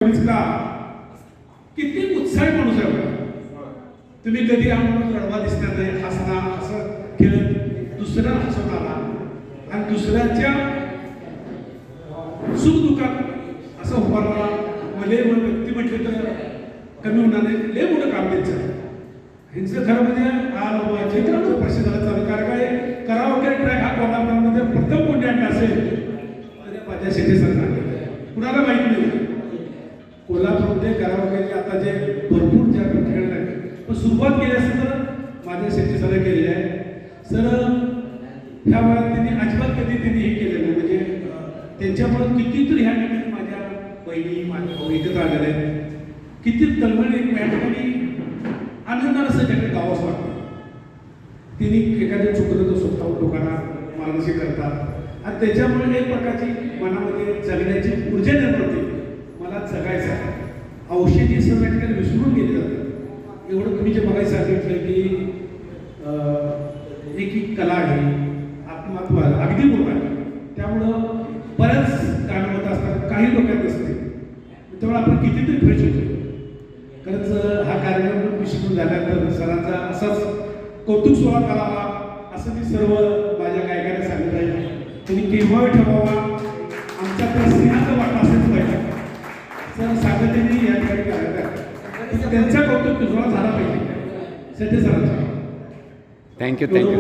का किती उत्साही माणूस आहे बघा. तुम्ही कधी आम्हाला रडवा दिसणार नाही, हसना असं खेळत दुसऱ्याला हसवणारा आणि दुसऱ्याच्या सुख दुःखात असं उभारणारा मले व्यक्ती म्हटले तर कमी होणार नाही. लय मोठं काम त्यांचं ह्यांचं खरं म्हणजे चित्राचं प्रसिद्ध झालं चालू. कारण काय करावं ट्रॅक हा कोल्हापूरमध्ये प्रथम कोणी आणला असेल तर माझ्या शेती सरकार कुणाला माहीत नाही. कोल्हापूरमध्ये करावं आता जे भरपूर ज्या ठिकाणी आहे पण सुरुवात केली असेल तर माझ्या शेती सर केलेली आहे. सर ह्या वेळात त्यांनी अजिबात कधी त्यांनी हे केलं नाही. म्हणजे त्यांच्यामुळं कितीतरी ह्या ठिकाणी माझ्या बहिणी माझे भाऊ एकत्र आलेले आहेत. किती तळमळ एक या ठिकाणी आनंदानं असं त्याकडे गावास वाटतं. तिने एखाद्या चुकलं तर स्वतः लोकांना मार्गदर्शन करतात आणि त्याच्यामुळे एक प्रकारची मनामध्ये जगण्याची ऊर्जा निर्माण होते. मला जगायचं आहे. औषधी सर्व ठिकाणी विसरून गेले जातात. एवढं तुम्ही जे बघायचं सांगितलं की एक कला आहे, आत्महत्व आहे, अगदी बरोबर आहे. त्यामुळं बऱ्याच कारणं होत असतात, काही लोकांना नसते. तेव्हा आपण कितीतरी फ्रेश होतो. खरंच हा कार्यक्रम विसरून झाल्यानंतर सरांचा असाच कौतुक सोहळा करावा असं मी सर्व माझ्या गायकांना सांगत आहे. तुम्ही केव्हाही ठेवावा. आमच्या त्या स्नेहाचा वाटा असेल पाहिजे. सर स्वागतीने या ठिकाणी करायचं त्यांचा कौतुक सोहळा झाला पाहिजे. सध्या सरांचा थँक्यू.